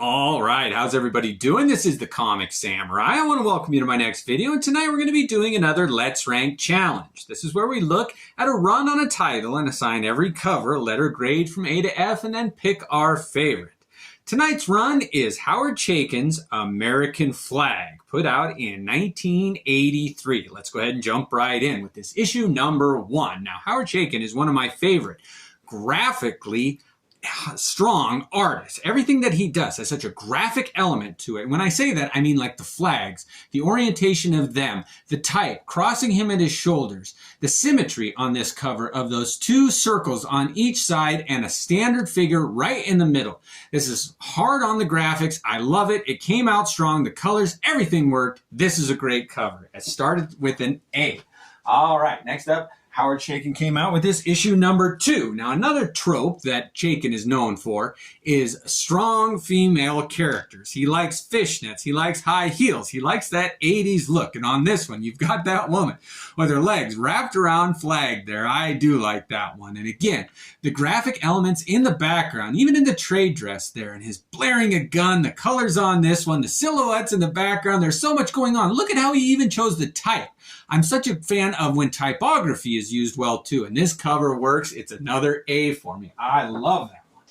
All right, how's everybody doing? This is the Comic Samurai. I want to welcome you to my next video, and tonight we're going to be doing another Let's Rank challenge. This is where we look at a run on a title and assign every cover a letter grade from A to F and then pick our favorite. Tonight's run is Howard Chaykin's American Flagg, put out in 1983. Let's go ahead and jump right in with this issue number 1. Now, Howard Chaykin is one of my favorite graphically strong artist. Everything that he does has such a graphic element to it. When I say that, I mean like the flags, the orientation of them, the type, crossing him at his shoulders, the symmetry on this cover of those two circles on each side and a standard figure right in the middle. This is hard on the graphics. I love it. It came out strong. The colors, everything worked. This is a great cover. It started with an A. All right, next up, Howard Chaykin came out with this issue number 2. Now, another trope that Chaykin is known for is strong female characters. He likes fishnets. He likes high heels. He likes that 80s look. And on this one, you've got that woman with her legs wrapped around Flagg there. I do like that one. And again, the graphic elements in the background, even in the trade dress there, and his blaring a gun, the colors on this one, the silhouettes in the background, there's so much going on. Look at how he even chose the type. I'm such a fan of when typography is used well too, and this cover works. It's another A for me. I love that one.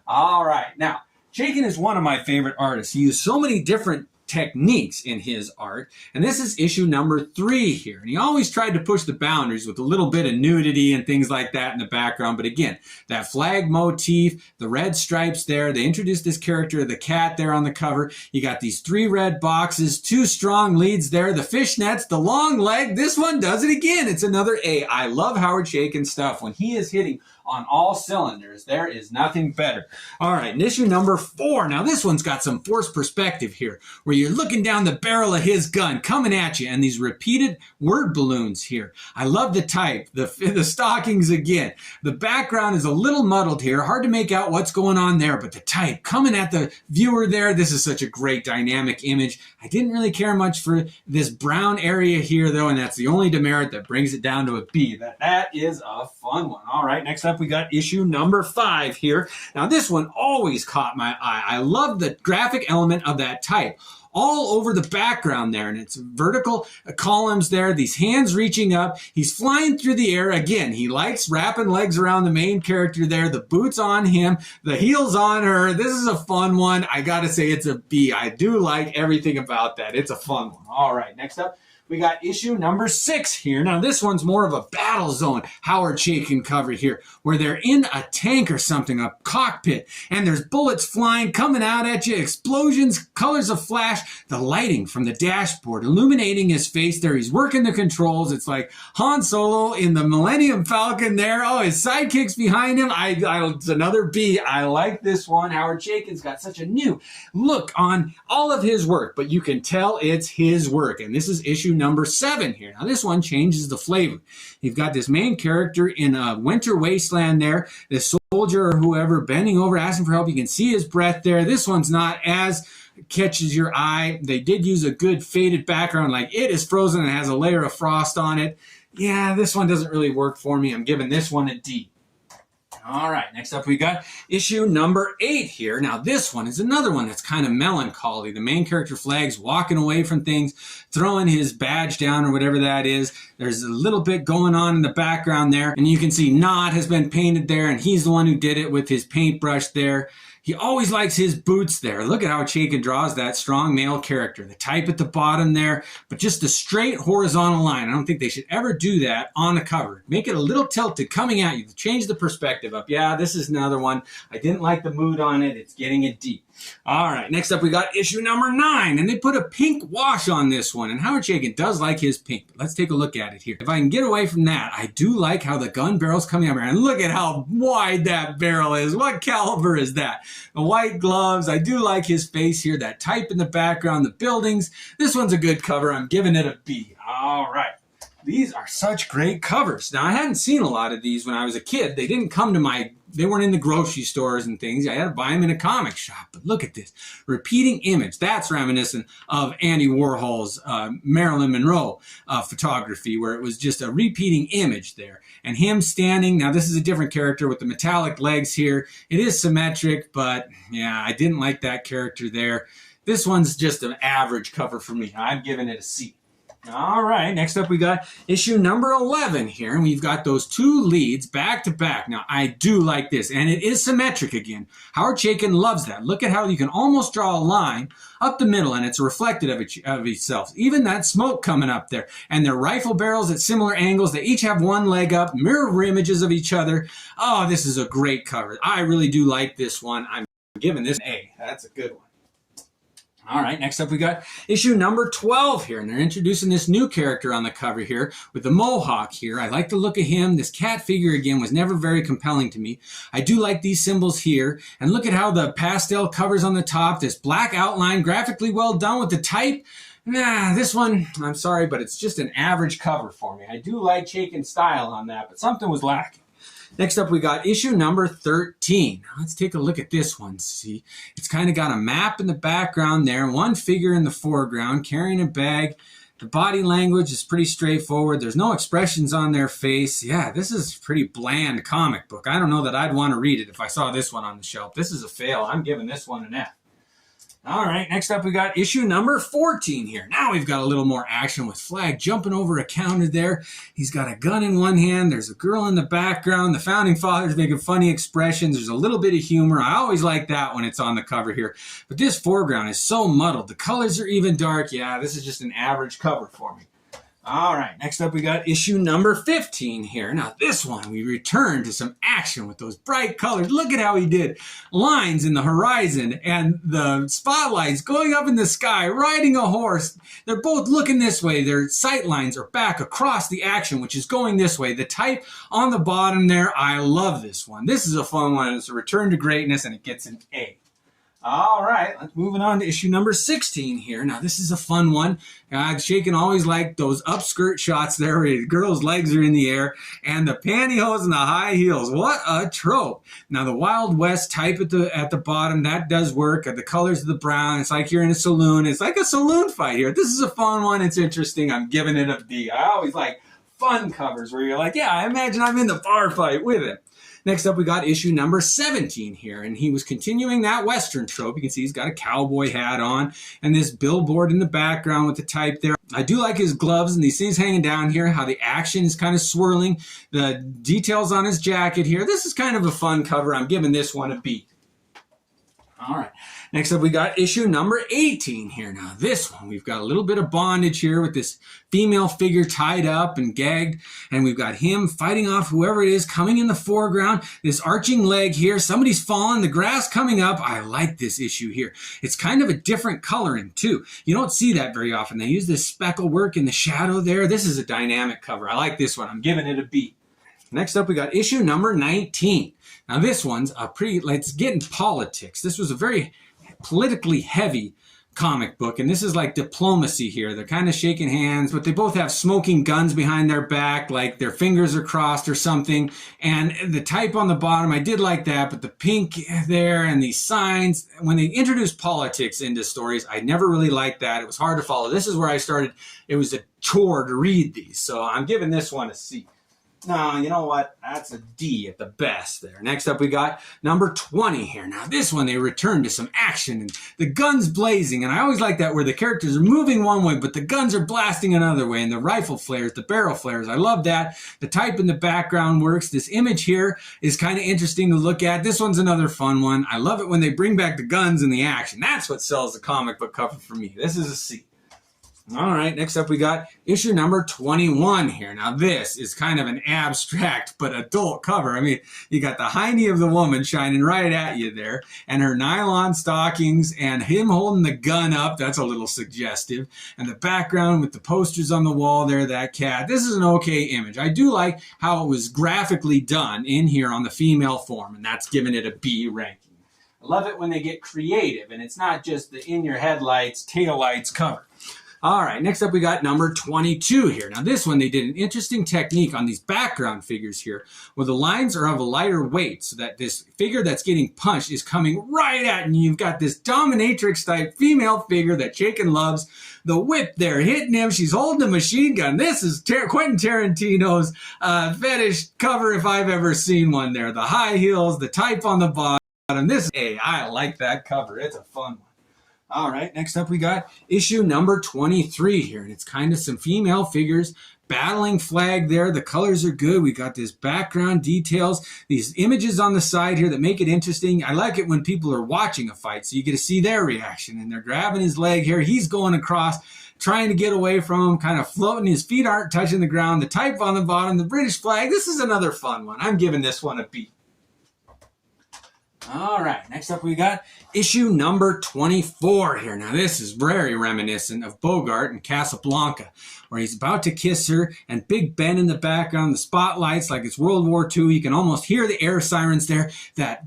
All right, now Chaykin is one of my favorite artists. He used so many different techniques in his art, and this is issue number 3 here. And he always tried to push the boundaries with a little bit of nudity and things like that in the background. But again, that flag motif, the red stripes there, they introduced this character, the cat there on the cover. You got these 3 red boxes, 2 strong leads there, the fishnets, the long leg. This one does it again. It's another A. I love Howard Chaykin stuff. When he is hitting on all cylinders, there is nothing better. All right, and issue number 4. Now this one's got some forced perspective here, where you're looking down the barrel of his gun coming at you, and these repeated word balloons here. I love the type, the stockings again. The background is a little muddled here, hard to make out what's going on there, but the type coming at the viewer there, this is such a great dynamic image. I didn't really care much for this brown area here though, and that's the only demerit that brings it down to a B. That is a fun one. All right, next up we got issue number 5 here. Now this one always caught my eye. I love the graphic element of that type all over the background there, and it's vertical columns there, these hands reaching up. He's flying through the air. Again, he likes wrapping legs around the main character there, the boots on him, the heels on her. This is a fun one. I gotta say it's a B. I do like everything about that. It's a fun one. All right, next up we got issue number 6 here. Now this one's more of a battle zone Howard Chaykin cover here, where they're in a tank or something, a cockpit, and there's bullets flying, coming out at you, explosions, colors of flash, the lighting from the dashboard illuminating his face there. He's working the controls. It's like Han Solo in the Millennium Falcon there. Oh, his sidekick's behind him. It's another B. I like this one. Howard Chaykin's got such a new look on all of his work, but you can tell it's his work. And this is issue number 7 here. Now this one changes the flavor. You've got this main character in a winter wasteland there, this soldier or whoever bending over asking for help. You can see his breath there. This one's not as catches your eye. They did use a good faded background, like it is frozen and has a layer of frost on it. Yeah, this one doesn't really work for me. I'm giving this one a D. All right, next up we got issue number 8 here. Now this one is another one that's kind of melancholy. The main character Flagg's walking away from things, throwing his badge down or whatever that is. There's a little bit going on in the background there, and you can see Nod has been painted there, and he's the one who did it with his paintbrush there. He always likes his boots there. Look at how Chaykin draws that strong male character. The type at the bottom there, but just a straight horizontal line. I don't think they should ever do that on a cover. Make it a little tilted coming at you to change the perspective up. Yeah, this is another one. I didn't like the mood on it. It's getting a D. All right, next up we got issue number 9, and they put a pink wash on this one, and Howard Chaykin does like his pink. But let's take a look at it here. If I can get away from that, I do like how the gun barrel's coming up here, and look at how wide that barrel is. What caliber is that? The white gloves. I do like his face here, that type in the background, the buildings. This one's a good cover. I'm giving it a B. All right. These are such great covers. Now, I hadn't seen a lot of these when I was a kid. They didn't come to they weren't in the grocery stores and things. I had to buy them in a comic shop. But look at this. Repeating image. That's reminiscent of Andy Warhol's Marilyn Monroe photography, where it was just a repeating image there. And him standing. Now, this is a different character with the metallic legs here. It is symmetric, but yeah, I didn't like that character there. This one's just an average cover for me. I'm giving it a C. All right, next up we got issue number 11 here, and we've got those two leads back to back. Now, I do like this, and it is symmetric again. Howard Chaykin loves that. Look at how you can almost draw a line up the middle, and it's reflective of itself. Even that smoke coming up there, and their rifle barrels at similar angles. They each have one leg up, mirror images of each other. Oh, this is a great cover. I really do like this one. I'm giving this an A. That's a good one. All right, next up we got issue number 12 here, and they're introducing this new character on the cover here with the mohawk here. I like the look of him. This cat figure, again, was never very compelling to me. I do like these symbols here, and look at how the pastel covers on the top, this black outline, graphically well done with the type. Nah, this one, I'm sorry, but it's just an average cover for me. I do like Chaykin's style on that, but something was lacking. Next up, we got issue number 13. Let's take a look at this one. See, it's kind of got a map in the background there, one figure in the foreground carrying a bag. The body language is pretty straightforward. There's no expressions on their face. Yeah, this is a pretty bland comic book. I don't know that I'd want to read it if I saw this one on the shelf. This is a fail. I'm giving this one an F. All right, next up we got issue number 14 here. Now we've got a little more action with Flagg jumping over a counter there. He's got a gun in one hand. There's a girl in the background. The founding fathers making funny expressions. There's a little bit of humor. I always like that when it's on the cover here. But this foreground is so muddled. The colors are even dark. Yeah, this is just an average cover for me. All right, next up we got issue number 15 here. Now this one, we return to some action with those bright colors. Look at how he did lines in the horizon and the spotlights going up in the sky, riding a horse. They're both looking this way. Their sight lines are back across the action, which is going this way. The type on the bottom there, I love this one. This is a fun one. It's a return to greatness, and it gets an A. All right, let's moving on to issue number 16 here. Now, this is a fun one. Chaykin always liked those upskirt shots there where the girl's legs are in the air and the pantyhose and the high heels. What a trope. Now, the Wild West type at the bottom, that does work. The colors of the brown, it's like you're in a saloon. It's like a saloon fight here. This is a fun one. It's interesting. I'm giving it a B. I always like fun covers where you're like, yeah, I imagine I'm in the bar fight with it. Next up, we got issue number 17 here, and he was continuing that Western trope. You can see he's got a cowboy hat on and this billboard in the background with the type there. I do like his gloves and these things hanging down here, how the action is kind of swirling, the details on his jacket here. This is kind of a fun cover. I'm giving this one a B. All right. Next up, we got issue number 18 here. Now, this one, we've got a little bit of bondage here with this female figure tied up and gagged, and we've got him fighting off whoever it is coming in the foreground. This arching leg here. Somebody's fallen. The grass coming up. I like this issue here. It's kind of a different coloring, too. You don't see that very often. They use this speckle work in the shadow there. This is a dynamic cover. I like this one. I'm giving it a B. Next up, we got issue number 19. Now, this one's a let's get in politics. This was a very politically heavy comic book, and this is like diplomacy here. They're kind of shaking hands, but they both have smoking guns behind their back, like their fingers are crossed or something. And the type on the bottom, I did like that, but the pink there and these signs, when they introduced politics into stories, I never really liked that. It was hard to follow. This is where I started. It was a chore to read these, so I'm giving this one a C. No, you know what? That's a D at the best there. Next up, we got number 20 here. Now, this one, they return to some action and the guns blazing. And I always like that where the characters are moving one way, but the guns are blasting another way. And the rifle flares, the barrel flares. I love that. The type in the background works. This image here is kind of interesting to look at. This one's another fun one. I love it when they bring back the guns and the action. That's what sells the comic book cover for me. This is a C. All right, next up we got issue number 21 here. Now this is kind of an abstract but adult cover. I mean, you got the hiney of the woman shining right at you there, and her nylon stockings, and him holding the gun up. That's a little suggestive. And the background with the posters on the wall there, that cat. This is an okay image. I do like how it was graphically done in here on the female form, and that's giving it a B ranking. I love it when they get creative, and it's not just the in-your-headlights, taillights cover. All right, next up we got number 22 here. Now this one, they did an interesting technique on these background figures here, where the lines are of a lighter weight, so that this figure that's getting punched is coming right at you. You've got this dominatrix type female figure that Chaykin loves. The whip there hitting him. She's holding a machine gun. This is Quentin Tarantino's fetish cover if I've ever seen one there. The high heels, the type on the bottom. I like that cover. It's a fun one. All right, next up we got issue number 23 here, and it's kind of some female figures battling Flagg there. The colors are good. We got this background details, these images on the side here that make it interesting. I like it when people are watching a fight, so you get to see their reaction, and they're grabbing his leg here. He's going across, trying to get away from him, kind of floating. His feet aren't touching the ground. The type on the bottom, the British flag. This is another fun one. I'm giving this one a B. All right, next up we got issue number 24 here. Now this is very reminiscent of Bogart and Casablanca, where he's about to kiss her and Big Ben in the background, the spotlights like it's World War II. You can almost hear the air sirens there, that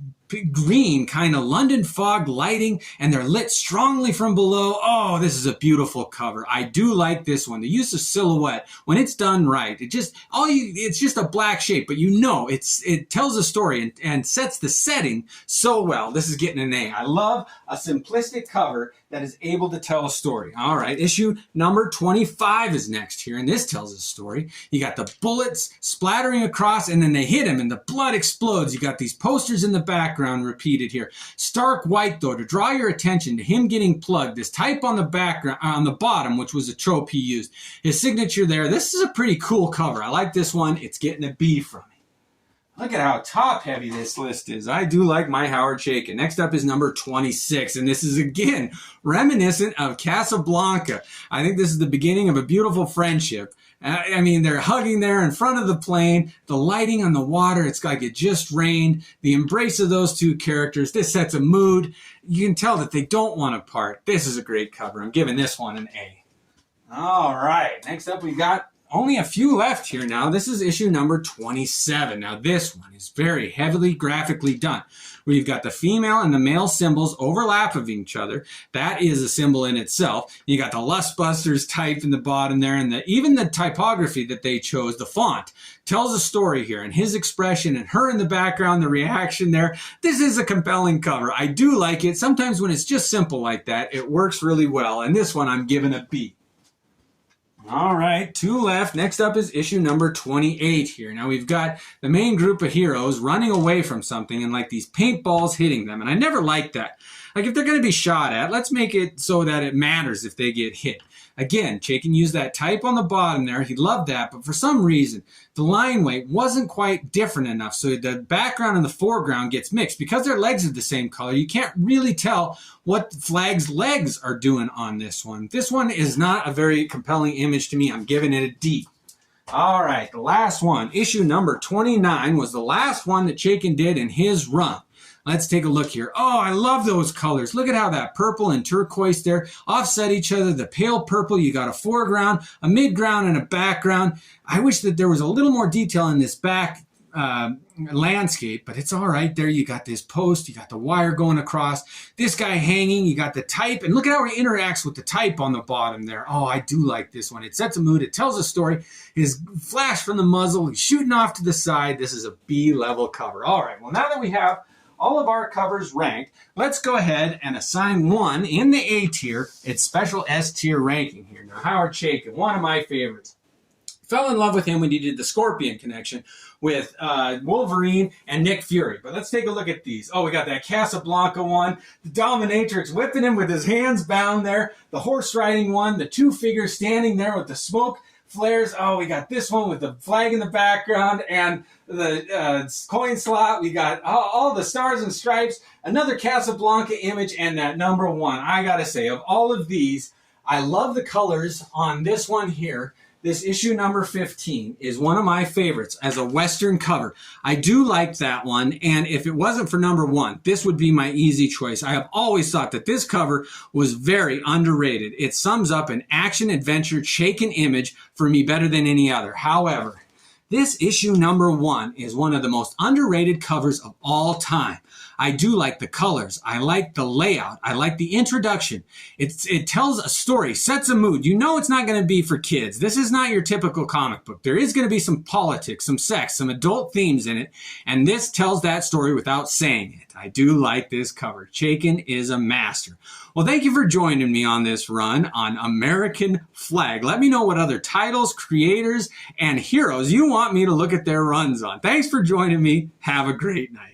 green kind of London fog lighting, and they're lit strongly from below. Oh, this is a beautiful cover. I do like this one. The use of silhouette, when it's done right, it's just a black shape, but you know it tells a story and sets the setting so well. This is getting an A. I love a simplistic cover that is able to tell a story. All right, issue number 25 is next here, and this tells a story. You got the bullets splattering across, and then they hit him, and the blood explodes. You got these posters in the background repeated here. Stark white, though, to draw your attention to him getting plugged. This type on the background, on the bottom, which was a trope he used. His signature there. This is a pretty cool cover. I like this one. It's getting a B from me. Look at how top-heavy this list is. I do like my Howard Chaykin. Next up is number 26, and this is, again, reminiscent of Casablanca. I think this is the beginning of a beautiful friendship. I mean, they're hugging there in front of the plane, the lighting on the water, it's like it just rained, the embrace of those two characters. This sets a mood. You can tell that they don't want to part. This is a great cover. I'm giving this one an A. All right, next up we got only a few left here now. This is issue number 27. Now this one is very heavily graphically done. We've got the female and the male symbols overlap of each other. That is a symbol in itself. You got the Lustbusters type in the bottom there, and even the typography that they chose, the font, tells a story here. And his expression and her in the background, the reaction there. This is a compelling cover. I do like it. Sometimes when it's just simple like that, it works really well. And this one I'm giving a B. All right, two left. Next up is issue number 28 here. Now we've got the main group of heroes running away from something and like these paintballs hitting them. And I never liked that. Like if they're going to be shot at, let's make it so that it matters if they get hit. Again, Chaykin used that type on the bottom there. He loved that, but for some reason, the line weight wasn't quite different enough. So the background and the foreground gets mixed. Because their legs are the same color, you can't really tell what Flagg's legs are doing on this one. This one is not a very compelling image to me. I'm giving it a D. All right, the last one, issue number 29, was the last one that Chaykin did in his run. Let's take a look here. Oh, I love those colors. Look at how that purple and turquoise there offset each other. The pale purple, you got a foreground, a midground, and a background. I wish that there was a little more detail in this back landscape, but it's all right there. You got this post, you got the wire going across, this guy hanging, you got the type, and look at how he interacts with the type on the bottom there. Oh, I do like this one. It sets a mood. It tells a story. His flash from the muzzle, he's shooting off to the side. This is a B-level cover. All right, well, now that we have all of our covers ranked, let's go ahead and assign one in the A tier, its special S tier ranking here. Now, Howard Chaykin, one of my favorites. Fell in love with him when he did the Scorpion connection with Wolverine and Nick Fury. But let's take a look at these. Oh, we got that Casablanca one, the dominatrix whipping him with his hands bound there, the horse riding one, the two figures standing there with the smoke flares. Oh, we got this one with the flag in the background and the coin slot. We got all the stars and stripes, another Casablanca image, and that number one. I gotta say, of all of these, I love the colors on this one here. This issue number 15 is one of my favorites as a Western cover. I do like that one, and if it wasn't for number one, this would be my easy choice. I have always thought that this cover was very underrated. It sums up an action-adventure Chaykin image for me better than any other. However, this issue number one is one of the most underrated covers of all time. I do like the colors. I like the layout. I like the introduction. It tells a story, sets a mood. You know it's not going to be for kids. This is not your typical comic book. There is going to be some politics, some sex, some adult themes in it, and this tells that story without saying it. I do like this cover. Chaykin is a master. Well, thank you for joining me on this run on American Flagg. Let me know what other titles, creators, and heroes you want me to look at their runs on. Thanks for joining me. Have a great night.